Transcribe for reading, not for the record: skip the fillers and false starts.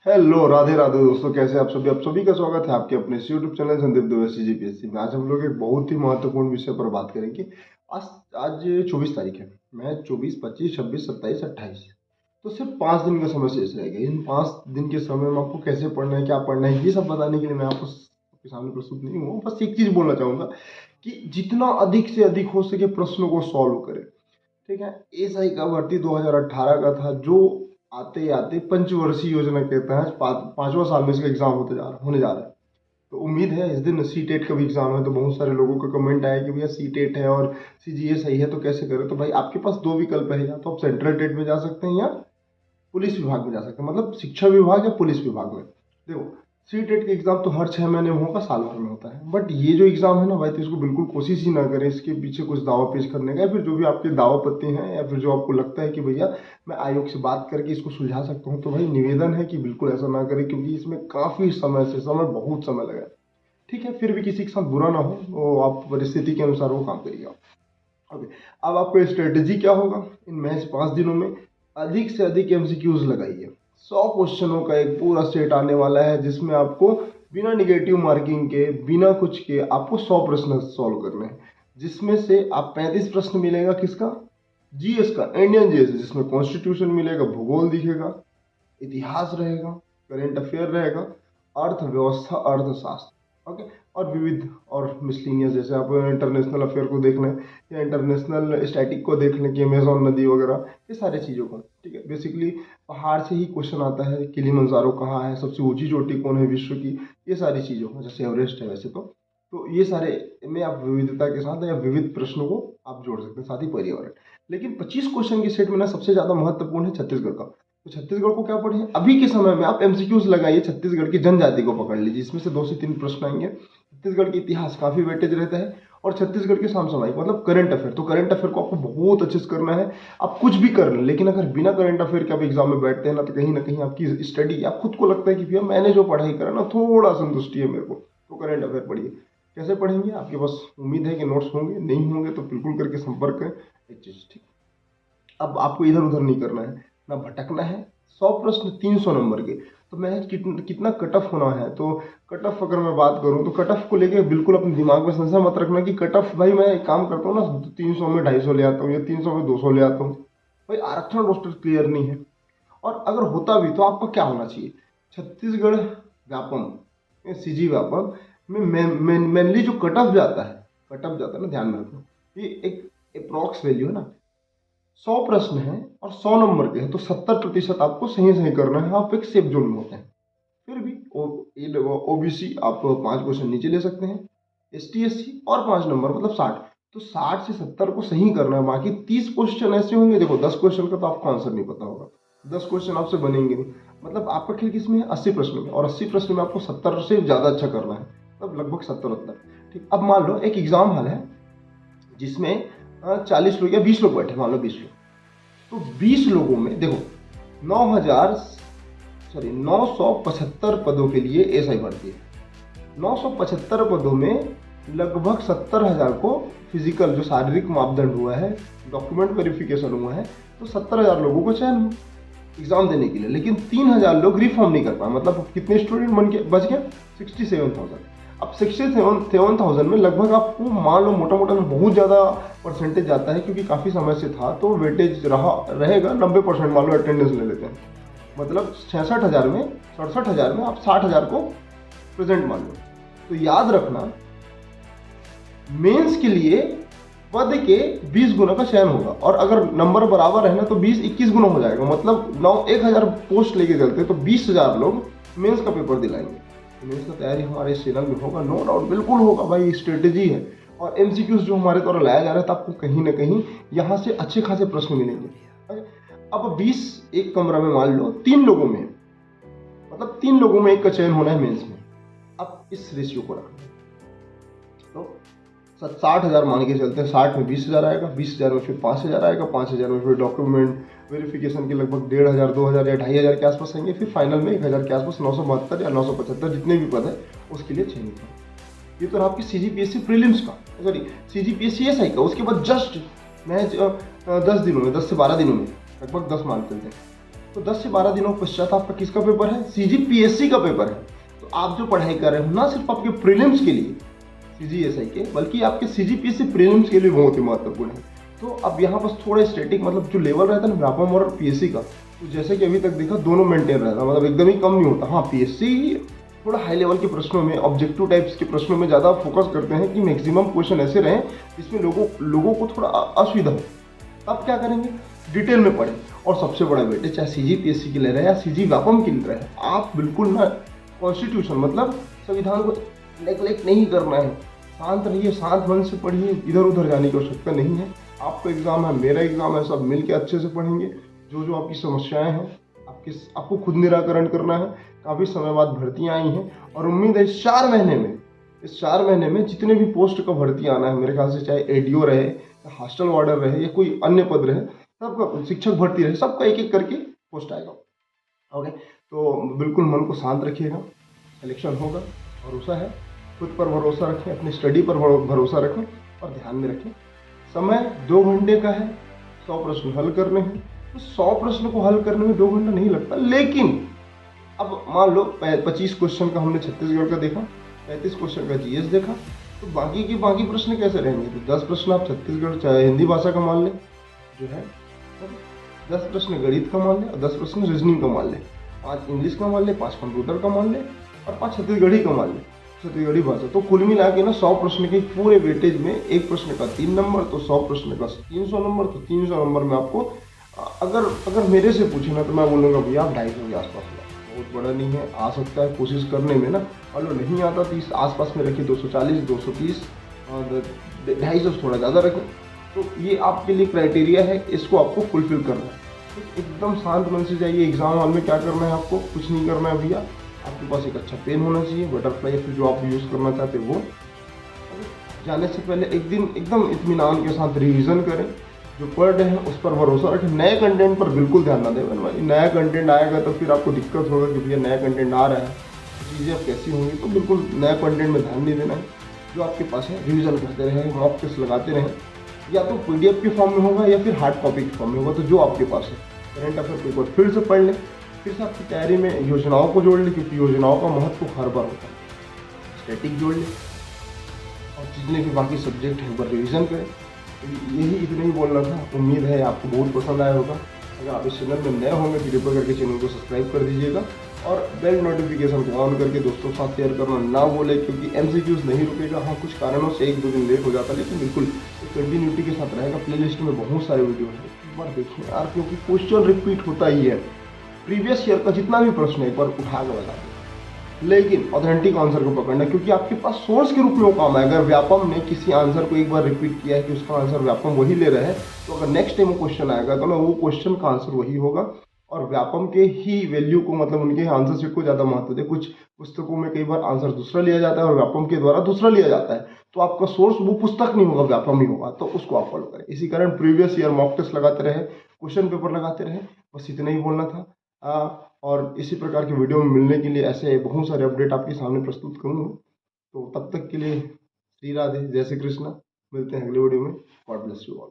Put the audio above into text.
Hello, Radhe Radhe दोस्तों। कैसे आप सभी का स्वागत है आपके अपने YouTube channel Sandeep Dubey CGPSC में। आज हम लोग एक बहुत ही महत्वपूर्ण विषय पर बात करेंगे। आज आज 24 तारीख है। मैं 24, 25, 26, 27, 28, तो सिर्फ 5 दिन का समय शेष रह गया। इन 5 दिन के समय में आपको कैसे पढ़ना है, क्या पढ़ना है, ये सब बताने के लिए मैं आपके सामने प्रस्तुत नहीं हूँ। बस एक चीज बोलना चाहूंगा कि जितना अधिक से अधिक हो सके प्रश्नों को सॉल्व करें। ठीक है। एसआई का भर्ती 2018 का था, जो आते आते पंचवर्षीय योजना के तहत 5वां साल में इसका एग्जाम होने जा रहा है। तो उम्मीद है इस दिन सी टेट का भी एग्जाम है। तो बहुत सारे लोगों का कमेंट आया कि भैया सी टेट है और सीजीए सही है तो कैसे करें। तो भाई आपके पास दो विकल्प है, या तो आप सेंट्रल टेट में जा सकते हैं या पुलिस विभाग में जा सकते हैं, मतलब शिक्षा विभाग या पुलिस विभाग में। देखो, सी टेट का एग्जाम तो हर 6 महीने में होगा, साल भर में होता है। बट ये जो एग्जाम है ना भाई, तो इसको बिल्कुल कोशिश ही ना करें इसके पीछे कुछ दावा पेश करने का, या फिर जो भी आपके दावा पत्ते हैं, या फिर जो आपको लगता है कि भैया मैं आयोग से बात करके इसको सुलझा सकता हूँ, तो भाई निवेदन है कि बिल्कुल ऐसा ना करें, क्योंकि इसमें काफी बहुत समय लगा है। ठीक है, फिर भी किसी के साथ बुरा ना हो, वो आप परिस्थिति के अनुसार वो काम करिए आप। ओके। अब आपका स्ट्रेटेजी क्या होगा इन महज 5 दिनों में? अधिक से अधिक एमसीक्यूज लगाइए। 100 क्वेश्चनों का एक पूरा सेट आने वाला है, जिसमें आपको बिना निगेटिव मार्किंग के, बिना कुछ के, आपको 100 प्रश्न सॉल्व करने हैं। जिसमें से आप 35 प्रश्न मिलेगा किसका? जीएस का, इंडियन जीएस, जिसमें कॉन्स्टिट्यूशन मिलेगा, भूगोल दिखेगा, इतिहास रहेगा, करेंट अफेयर रहेगा, अर्थव्यवस्था, अर्थशास्त्र। ओके। और विविध और मिसलिनियस, जैसे आप इंटरनेशनल अफेयर को देख लें या इंटरनेशनल स्टैटिक को देख लें कि अमेजोन नदी वगैरह, ये सारी चीज़ों को। ठीक है। बेसिकली पहाड़ से ही क्वेश्चन आता है, किलिमंजारो कहाँ है, सबसे ऊंची चोटी कौन है विश्व की, ये सारी चीज़ों को, जैसे एवरेस्ट है वैसे तो ये सारे में आप विविधता के साथ या विविध प्रश्नों को आप जोड़ सकते हैं, साथ ही पर्यावरण। लेकिन 25 क्वेश्चन के सेट में ना सबसे ज्यादा महत्वपूर्ण है छत्तीसगढ़ का। तो छत्तीसगढ़ को क्या पढ़िए अभी के समय में? आप एमसीक्यूज लगाइए, छत्तीसगढ़ की जनजाति को पकड़ लीजिए, इसमें से 2 से 3 प्रश्न आएंगे। छत्तीसगढ़ के इतिहास काफी वेटेज रहता है, और छत्तीसगढ़ के समसामयिक मतलब करंट अफेयर, तो करंट अफेयर को आपको बहुत अच्छे से करना है। आप कुछ भी कर लें, लेकिन अगर बिना करंट अफेयर के आप एग्जाम में बैठते हैं ना कहीं आपकी स्टडी, आप खुद को लगता है कि भैया मैंने जो पढ़ाई करा ना थोड़ा संतुष्टि है मेरे को, तो करंट अफेयर पढ़िए। कैसे पढ़ेंगे? आपके पास उम्मीद है कि नोट्स होंगे, नहीं होंगे तो बिल्कुल करके संपर्क करें। एक चीज ठीक, अब आपको इधर उधर नहीं करना है, ना भटकना है। 100 प्रश्न 300 नंबर के, तो मैं कितना कट ऑफ होना है। तो कट ऑफ अगर मैं बात करूं, तो कट ऑफ को लेके बिल्कुल अपने दिमाग में संशय मत रखना कि कट ऑफ, भाई मैं एक काम करता हूँ ना, 300 में 250 ले आता हूँ या 300 में 200 ले आता हूँ। भाई आरक्षण रोस्टर क्लियर नहीं है। और अगर होता भी तो आपका क्या होना चाहिए? छत्तीसगढ़ व्यापम, सीजी व्यापम में मेनली जो कट ऑफ जाता है, ना, ध्यान में रखना, ये एक अप्रॉक्स वैल्यू है ना। 100 प्रश्न है और 100 नंबर के हैं, तो 70% आपको सही सही करना है। आप एक सेफ जोन में होते हैं। फिर भी ओबीसी आप 5 क्वेश्चन नीचे ले सकते हैं, एसटी एससी और 5 नंबर मतलब 60। तो 60 से 70 को सही करना है। बाकी 30 क्वेश्चन ऐसे होंगे, देखो 10 क्वेश्चन का तो आपको आंसर नहीं पता होगा, 10 क्वेश्चन आपसे बनेंगे नहीं। मतलब आपका खेल किसमें है? 80 प्रश्न में, और 80 प्रश्न में आपको 70 से ज्यादा अच्छा करना है, मतलब लगभग 70-70। ठीक। अब मान लो एक एग्जाम हॉल है जिसमें 40 लोग या 20 लोग बैठे, मान लो 20 लोग। तो 20 लोगों में देखो 975 पदों के लिए एसआई भर्ती है। 975 पदों में लगभग 70,000 को फिजिकल, जो शारीरिक मापदंड हुआ है, डॉक्यूमेंट वेरिफिकेशन हुआ है, तो 70,000 लोगों को चयन हुआ एग्जाम देने के लिए। लेकिन 3,000 लोग रिफॉर्म नहीं कर पाए, मतलब कितने स्टूडेंट बन के बच गए? 67,000। अब 67,000 में लगभग आपको मान लो मोटा मोटा बहुत ज़्यादा परसेंटेज आता है, क्योंकि काफ़ी समय से था, तो वेटेज रहेगा 90%। मान लो अटेंडेंस ले लेते हैं, मतलब 66,000 में, 67,000 में आप 60,000 को प्रेजेंट मान लो। तो याद रखना, मेंस के लिए पद के 20 गुना का चयन होगा, और अगर नंबर बराबर है ना तो 20-21 गुना हो जाएगा। मतलब 1,000 पोस्ट लेके चलते तो 20,000 लोग मेंस का पेपर दिलाएंगे। मेंस का तैयारी हमारे इस चैनल में होगा, नो डाउट, बिल्कुल होगा भाई। स्ट्रेटेजी है और एमसीक्यूज जो हमारे द्वारा लाया जा रहा है, तो आपको कहीं ना कहीं यहाँ से अच्छे खासे प्रश्न मिलेंगे। अब 20 एक कमरा में मान लो 3 लोगों में, मतलब 3 लोगों में एक का चयन होना है मेंस में। अब इस रेशियो को रखना, तो 60,000 मान के चलते हैं, 60 में 20,000 आएगा, 20,000 में फिर 5,000 आएगा, 5,000 में फिर डॉक्यूमेंट वेरिफिकेशन के लगभग 1,500, 2,000 या 2,500 के आसपास आएंगे। फिर फाइनल में 1,000 के आसपास 972 या 975 जितने भी पद है उसके लिए चयनित है। ये तो आपकी सीजीपीएससी प्रीलिम्स का, सॉरी सीजीपीएससी एसआई का। उसके बाद जस्ट मैं 10 दिनों में, 10 से 12 दिनों में, लगभग 10 मान चलते हैं, तो 10 से 12 दिनों पश्चात आपका किसका पेपर है? CGPSC का पेपर है। तो आप जो पढ़ाई कर रहे हो ना सिर्फ आपके प्रीलिम्स के लिए CGSI के, बल्कि आपके CGPSC प्रीलिम्स के लिए बहुत ही महत्वपूर्ण है। तो अब यहाँ पर थोड़ा स्टैटिक मतलब जो लेवल रहता है ना व्यापम और PSC का, तो जैसे कि अभी तक देखा दोनों मेंटेन रहता, मतलब एकदम ही कम नहीं होता। हाँ, PSC थोड़ा हाई लेवल के प्रश्नों में, ऑब्जेक्टिव टाइप्स के प्रश्नों में ज़्यादा फोकस करते हैं कि मैक्सिमम क्वेश्चन ऐसे रहें जिसमें लोगों को थोड़ा असुविधा हो। अब क्या करेंगे? डिटेल में पढ़ें। और सबसे बड़ा बेटे, चाहे CGPSC के लिए रहे या CG व्यापम के लिए रहे, आप बिल्कुल ना कॉन्स्टिट्यूशन मतलब संविधान को नेग्लेक्ट नहीं करना है। शांत रहिए, शांत मन से पढ़िए, इधर उधर जाने की आवश्यकता नहीं है। आपका एग्जाम है, मेरा एग्जाम है, सब मिल के अच्छे से पढ़ेंगे। जो जो आपकी समस्याएं हैं आपको खुद निराकरण करना है। काफ़ी समय बाद भर्तियां आई हैं और उम्मीद है इस 4 महीने में जितने भी पोस्ट का भर्ती आना है, मेरे ख्याल से चाहे ADO रहे, हॉस्टल वार्डर रहे या कोई अन्य पद रहे, सबका शिक्षक भर्ती रहे, सबका एक एक करके पोस्ट आएगा। ओके, तो बिल्कुल मन को शांत रखिएगा, सिलेक्शन होगा, भरोसा है। खुद पर भरोसा रखें, अपनी स्टडी पर भरोसा रखें और ध्यान में रखें समय 2 घंटे का है, 100 प्रश्न हल करने हैं। तो 100 प्रश्न को हल करने में 2 घंटा नहीं लगता, लेकिन अब मान लो 25 क्वेश्चन का हमने छत्तीसगढ़ का देखा, 35 क्वेश्चन का GS देखा, तो बाकी प्रश्न कैसे रहेंगे? तो 10 प्रश्न आप छत्तीसगढ़ चाहे हिंदी भाषा का मान लें जो है, 10 प्रश्न गणित का मान लें और 10 प्रश्न रीजनिंग का मान लें, 5 इंग्लिश का मान लें, 5 कंप्यूटर का मान लें और 5 छत्तीसगढ़ी का मान लें, छत्तीसगढ़ी भाषा। तो कुल मिला के ना 100 प्रश्न के पूरे वेटेज में एक प्रश्न का 3 नंबर, तो 100 प्रश्न का 300 नंबर। तो 300 नंबर में आपको अगर मेरे से पूछे ना तो मैं बोलूँगा भैया आप 250 के आसपास ला, बहुत बड़ा नहीं है, आ सकता है कोशिश करने में ना। मान लो नहीं आता तो इस आसपास में रखिए 240, 230 और 250 थोड़ा ज़्यादा रखें। तो ये आपके लिए क्राइटेरिया है, इसको आपको फुलफिल करना है। तो एकदम शांत मन से जाइए। एग्जाम हॉल में क्या करना है? आपको कुछ नहीं करना है भैया, आपके पास एक अच्छा पेन होना चाहिए, बटरफ्लाई या फिर जो आप यूज़ करना चाहते हैं वो। जाने से पहले एक दिन एकदम इत्मीनान के साथ रिवीजन करें, जो पढ़ रहे हैं उस पर भरोसा रखें। नए कंटेंट पर बिल्कुल ध्यान ना दें भाई, नया कंटेंट आएगा तो फिर आपको दिक्कत होगा कि भैया नया कंटेंट आ रहा है, चीज़ें अब कैसी होंगी। तो बिल्कुल नया कंटेंट में ध्यान नहीं देना है, जो आपके पास है रिविजन करते रहें, मॉक टेस्ट लगाते रहें। या तो PDF के फॉर्म में होगा या फिर हार्ड कॉपी के फॉर्म में होगा, तो जो आपके पास है करंट अफेयर पेपर फिर से पढ़ लें, फिर से आपकी तैयारी में योजनाओं को जोड़ लें, क्योंकि योजनाओं का महत्व हर बार होता है। स्टैटिक जोड़ लें और जितने भी बाकी सब्जेक्ट हैं वो रिवीजन करें। यही इतना ही बोलना था। उम्मीद है आपको बहुत पसंद आया होगा। अगर आप इस चैनल में नए होंगे तो कृपया करके चैनल को सब्सक्राइब कर दीजिएगा और बेल नोटिफिकेशन को ऑन करके दोस्तों के साथ शेयर करना ना भूलें, क्योंकि MCQs नहीं रुकेगा। हाँ, कुछ कारणों से 1-2 दिन लेट हो जाता है, लेकिन बिल्कुल कंटिन्यूटी के साथ रहेगा। प्लेलिस्ट में बहुत सारे वीडियो हैं, एक बार देखिए यार, क्योंकि क्वेश्चन रिपीट होता ही है। प्रीवियस ईयर का जितना भी प्रश्न है एक बार उठा के बता दें, लेकिन ऑथेंटिक आंसर को पकड़ना, क्योंकि आपके पास सोर्स के रूप में वो काम है। अगर व्यापम ने किसी आंसर को एक बार रिपीट किया है कि उसका आंसर व्यापम वही ले रहा है, तो अगर नेक्स्ट टाइम वो क्वेश्चन आएगा तो ना वो क्वेश्चन का आंसर वही होगा। और व्यापम के ही वैल्यू को, मतलब उनके आंसर सेट को ज़्यादा महत्व दे। कुछ पुस्तकों में कई बार आंसर दूसरा लिया जाता है और व्यापम के द्वारा दूसरा लिया जाता है, तो आपका सोर्स वो पुस्तक नहीं होगा, व्यापम ही होगा, तो उसको आप फॉलो करें। इसी कारण प्रीवियस ईयर मॉक टेस्ट लगाते रहे, क्वेश्चन पेपर लगाते रहे, बस इतना ही बोलना था। और इसी प्रकार की वीडियो में मिलने के लिए ऐसे बहुत सारे अपडेट आपके सामने प्रस्तुत करूँगा। तो तब तक के लिए श्री राधे, जय श्री कृष्णा। मिलते हैं अगले वीडियो में। God bless you all.